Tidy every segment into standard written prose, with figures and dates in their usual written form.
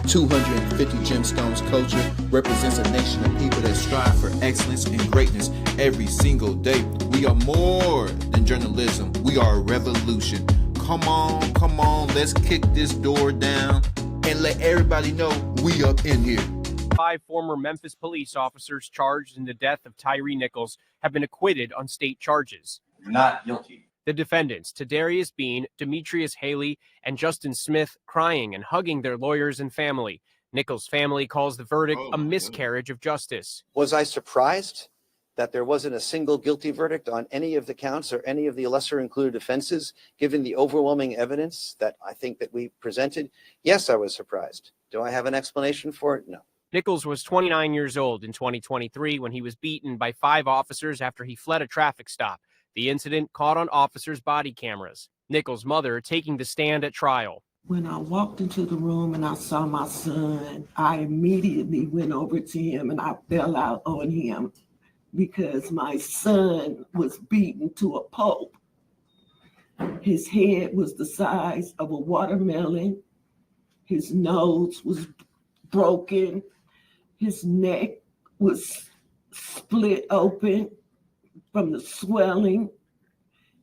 250 Gemstones culture represents a nation of people that strive for excellence and greatness every single day. We are more than journalism. We are a revolution. Come on, let's kick this door down and let everybody know we up in here. 5 former Memphis police officers charged in the death of Tyre Nichols have been acquitted on state charges. Not guilty. The defendants, Tadarius Bean, Demetrius Haley, and Justin Smith, crying and hugging their lawyers and family. Nichols' family calls the verdict a miscarriage of justice. Was I surprised that there wasn't a single guilty verdict on any of the counts or any of the lesser included offenses, given the overwhelming evidence that I think that we presented? Yes, I was surprised. Do I have an explanation for it? No. Nichols was 29 years old in 2023 when he was beaten by 5 officers after he fled a traffic stop. The incident caught on officers' body cameras. Nichols' mother taking the stand at trial. When I walked into the room and I saw my son, I immediately went over to him and I fell out on him because my son was beaten to a pulp. His head was the size of a watermelon. His nose was broken. His neck was split open from the swelling.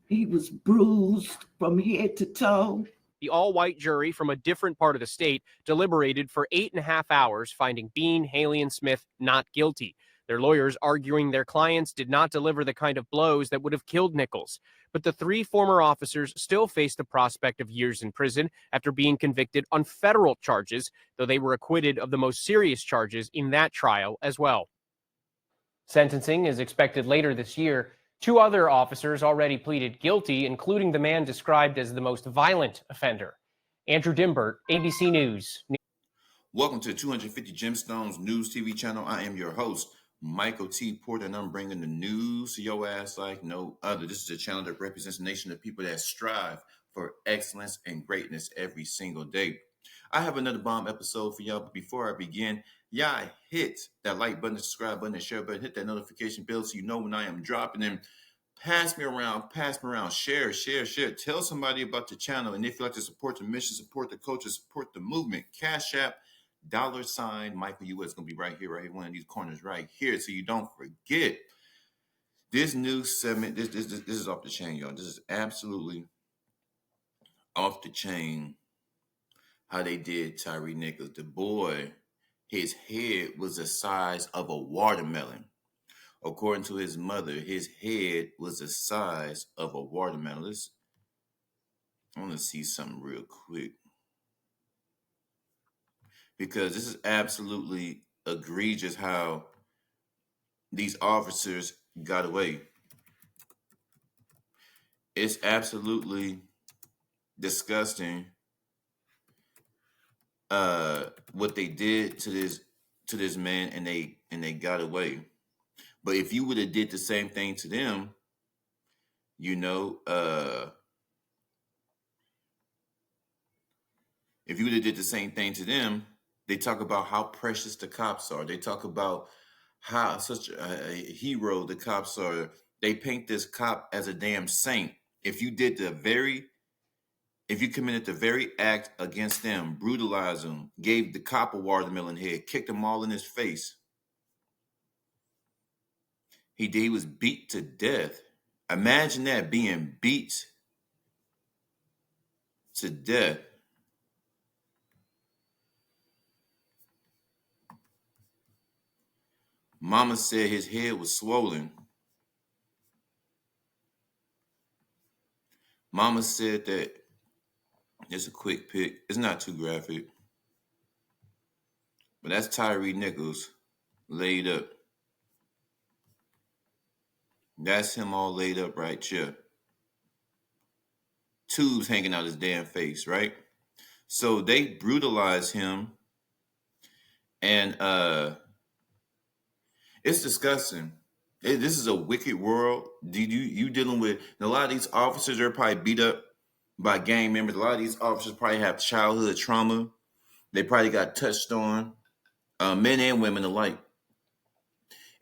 He was bruised from head to toe. The all-white jury from a different part of the state deliberated for 8.5 hours, finding Bean, Haley, and Smith not guilty. Their lawyers arguing their clients did not deliver the kind of blows that would have killed Nichols. But the 3 former officers still faced the prospect of years in prison after being convicted on federal charges, though they were acquitted of the most serious charges in that trial as well. Sentencing is expected later this year. 2 other officers already pleaded guilty, including the man described as the most violent offender. Andrew Dimbert, ABC News. Welcome to 250 Gemstones News TV channel. I am your host, Michael T. Porter, and I'm bringing the news to your ass like no other. This is a channel that represents a nation of people that strive for excellence and greatness every single day. I have another bomb episode for y'all, but before I begin, y'all hit that like button, subscribe button, and share button. Hit that notification bell so you know when I am dropping them. Pass me around, share. Tell somebody about the channel. And if you'd like to support the mission, support the coaches, support the movement, Cash App, $ Michael U.S. going to be right here, one of these corners right here, so you don't forget. This new segment, this is off the chain, y'all. This is absolutely off the chain how they did Tyre Nichols. The boy, his head was the size of a watermelon. According to his mother, his head was the size of a watermelon. I want to see something real quick, because this is absolutely egregious how these officers got away. It's absolutely disgusting what they did to this man, and they got away. But if you would have did the same thing to them, if you would have did the same thing to them, they talk about how precious the cops are. They talk about how such a hero the cops are. They paint this cop as a damn saint. If you committed the very act against them, brutalized them, gave the cop a watermelon head, kicked them all in his face. He was beat to death. Imagine that, being beat to death. Mama said his head was swollen. Mama said that, it's a quick pic. It's not too graphic. But that's Tyre Nichols laid up. That's him all laid up right here. Tubes hanging out his damn face, right? So they brutalized him, and it's disgusting. This is a wicked world. You dealing with a lot of these officers are probably beat up by gang members. A lot of these officers probably have childhood trauma. They probably got touched on, men and women alike.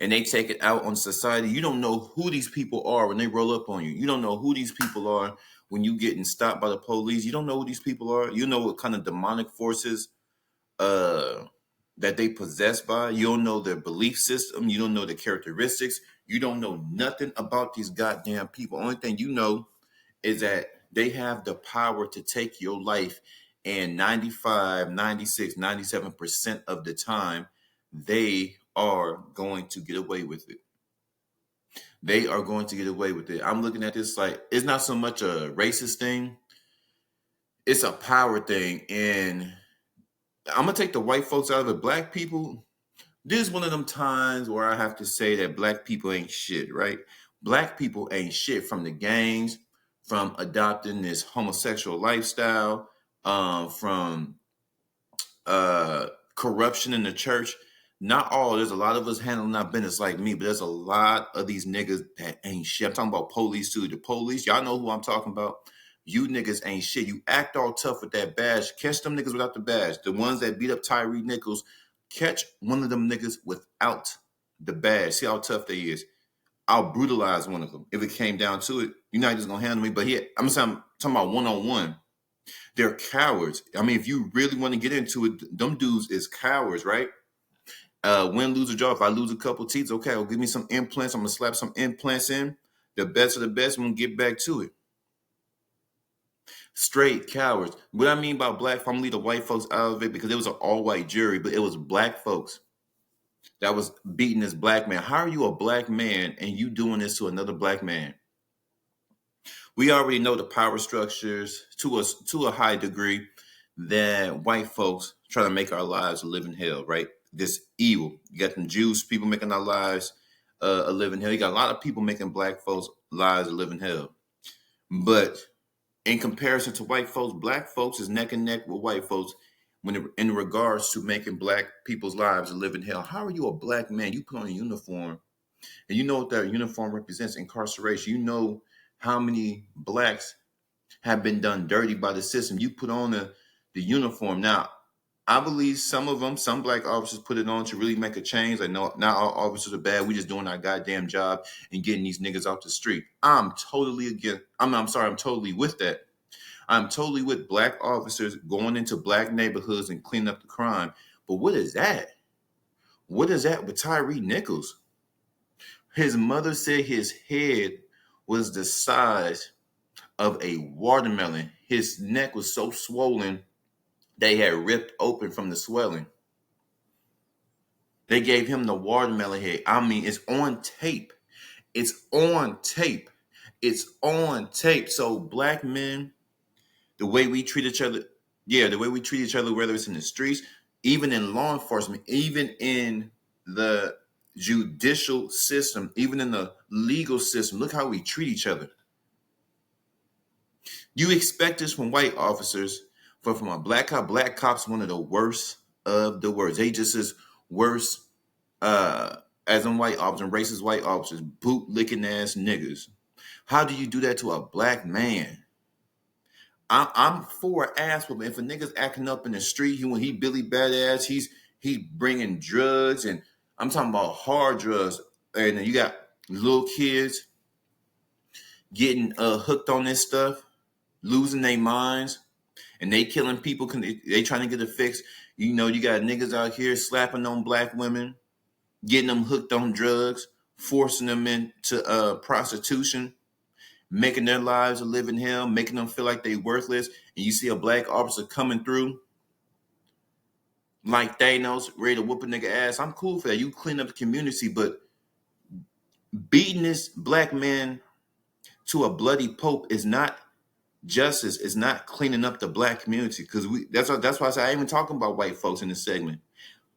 And they take it out on society. You don't know who these people are when they roll up on you. You don't know who these people are when you getting stopped by the police. You don't know who these people are. You know what kind of demonic forces that they possess by. You don't know their belief system. You don't know their characteristics. You don't know nothing about these goddamn people. Only thing you know is that they have the power to take your life, and 95, 96, 97% of the time, they are going to get away with it. They are going to get away with it. I'm looking at this like it's not so much a racist thing. It's a power thing. And I'm going to take the white folks out of it. Black people, this is one of them times where I have to say that black people ain't shit, right? Black people ain't shit, from the gangs, from adopting this homosexual lifestyle, from corruption in the church. Not all. There's a lot of us handling our business like me, but there's a lot of these niggas that ain't shit. I'm talking about police too. The police, y'all know who I'm talking about. You niggas ain't shit. You act all tough with that badge. Catch them niggas without the badge. The ones that beat up Tyre Nichols, catch one of them niggas without the badge. See how tough they is. I'll brutalize one of them if it came down to it. You're not just gonna handle me. But here, I'm talking about one-on-one. They're cowards. I mean, if you really want to get into it, them dudes is cowards, right? Win, lose, or draw. If I lose a couple teeth, okay, well, give me some implants. I'm gonna slap some implants in. The best of the best. I'm gonna get back to it. Straight cowards. What I mean by black, I'm gonna leave the white folks out of it because it was an all-white jury, but it was black folks that was beating this black man. How are you a black man and you doing this to another black man? We already know the power structures to a high degree that white folks try to make our lives a living hell, right? This evil. You got them Jews people making our lives a living hell. You got a lot of people making black folks' lives a living hell. But in comparison to white folks, black folks is neck and neck with white folks in regards to making black people's lives a living hell. How are you a black man? You put on a uniform, and you know what that uniform represents: incarceration. You know how many blacks have been done dirty by the system. You put on the uniform. Now, I believe some black officers put it on to really make a change. Like, no, not all officers are bad. We just doing our goddamn job and getting these niggas off the street. I'm totally with that. I'm totally with black officers going into black neighborhoods and cleaning up the crime. But what is that? What is that with Tyre Nichols? His mother said his head was the size of a watermelon. His neck was so swollen they had ripped open from the swelling. They gave him the watermelon head. I mean, it's on tape. It's on tape. It's on tape. So black men, the way we treat each other, whether it's in the streets, even in law enforcement, even in the judicial system, even in the legal system, look how we treat each other. You expect this from white officers, but from a black cop's one of the worst of the worst. They just as worse as in white officers, racist white officers, boot licking ass niggas. How do you do that to a black man? I'm for ass whooping. If a nigga's acting up in the street, when he Billy Badass, he's bringing drugs, and I'm talking about hard drugs. And then you got little kids getting hooked on this stuff, losing their minds, and they killing people. They trying to get it fixed. You know, you got niggas out here slapping on black women, getting them hooked on drugs, forcing them into prostitution, making their lives a living hell, making them feel like they worthless. And you see a black officer coming through like Thanos, ready to whoop a nigga ass. I'm cool for that. You clean up the community, but beating this black man to a bloody pulp is not justice. It's not cleaning up the black community. Because that's why I say I ain't even talking about white folks in this segment.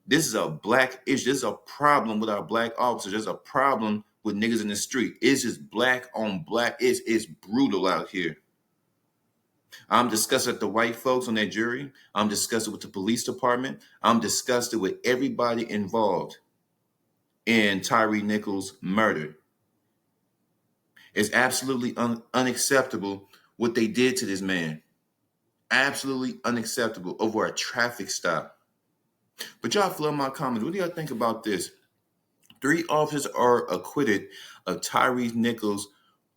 This is a black issue. This is a problem with our black officers. There's a problem with niggas in the street. It's just black on black. It's brutal out here. I'm disgusted with the white folks on that jury. I'm disgusted with the police department. I'm disgusted with everybody involved in Tyre Nichols' murder. It's absolutely unacceptable what they did to this man. Absolutely unacceptable over a traffic stop. But y'all flood my comments. What do y'all think about this? 3 officers are acquitted of Tyre Nichols'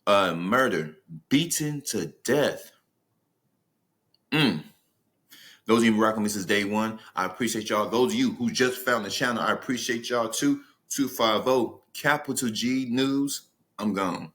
murder, beaten to death. Those of you who rocking me since day one, I appreciate y'all. Those of you who just found the channel, I appreciate y'all too. 250 capital G News. I'm gone.